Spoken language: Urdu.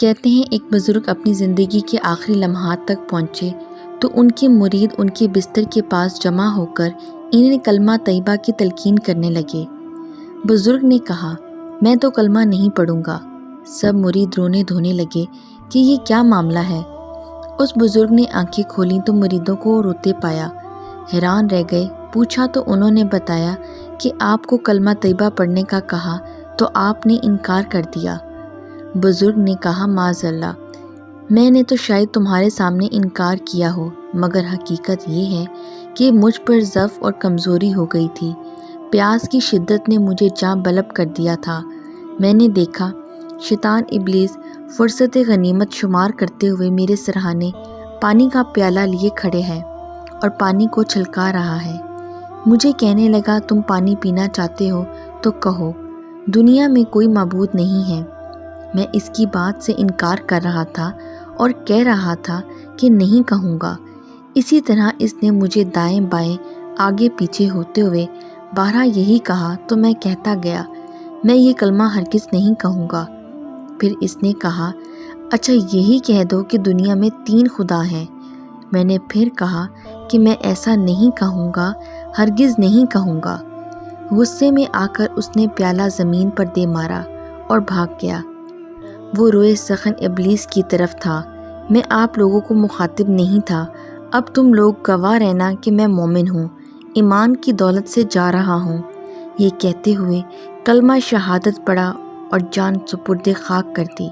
کہتے ہیں ایک بزرگ اپنی زندگی کے آخری لمحات تک پہنچے تو ان کے مرید ان کے بستر کے پاس جمع ہو کر انہیں کلمہ طیبہ کی تلقین کرنے لگے۔ بزرگ نے کہا، میں تو کلمہ نہیں پڑھوں گا۔ سب مرید رونے دھونے لگے کہ یہ کیا معاملہ ہے۔ اس بزرگ نے آنکھیں کھولیں تو مریدوں کو روتے پایا۔ حیران رہ گئے، پوچھا تو انہوں نے بتایا کہ آپ کو کلمہ طیبہ پڑھنے کا کہا تو آپ نے انکار کر دیا۔ بزرگ نے کہا، معاذ اللہ، میں نے تو شاید تمہارے سامنے انکار کیا ہو، مگر حقیقت یہ ہے کہ مجھ پر ضعف اور کمزوری ہو گئی تھی۔ پیاس کی شدت نے مجھے جاں بلب کر دیا تھا۔ میں نے دیکھا شیطان ابلیس فرصت غنیمت شمار کرتے ہوئے میرے سرہانے پانی کا پیالہ لیے کھڑے ہے اور پانی کو چھلکا رہا ہے۔ مجھے کہنے لگا، تم پانی پینا چاہتے ہو تو کہو، دنیا میں کوئی معبود نہیں ہے۔ میں اس کی بات سے انکار کر رہا تھا اور کہہ رہا تھا کہ نہیں کہوں گا۔ اسی طرح اس نے مجھے دائیں بائیں آگے پیچھے ہوتے ہوئے بارہا یہی کہا تو میں کہتا گیا، میں یہ کلمہ ہرگز نہیں کہوں گا۔ پھر اس نے کہا، اچھا یہی کہہ دو کہ دنیا میں 3 خدا ہیں۔ میں نے پھر کہا کہ میں ایسا نہیں کہوں گا، ہرگز نہیں کہوں گا۔ غصے میں آ کر اس نے پیالہ زمین پر دے مارا اور بھاگ گیا۔ وہ روئے سخن ابلیس کی طرف تھا۔ میں آپ لوگوں کو مخاطب نہیں تھا، اب تم لوگ گواہ رہنا کہ میں مومن ہوں، ایمان کی دولت سے جا رہا ہوں۔ یہ کہتے ہوئے کلمہ شہادت پڑھا اور جان سپرد خاک کر دی۔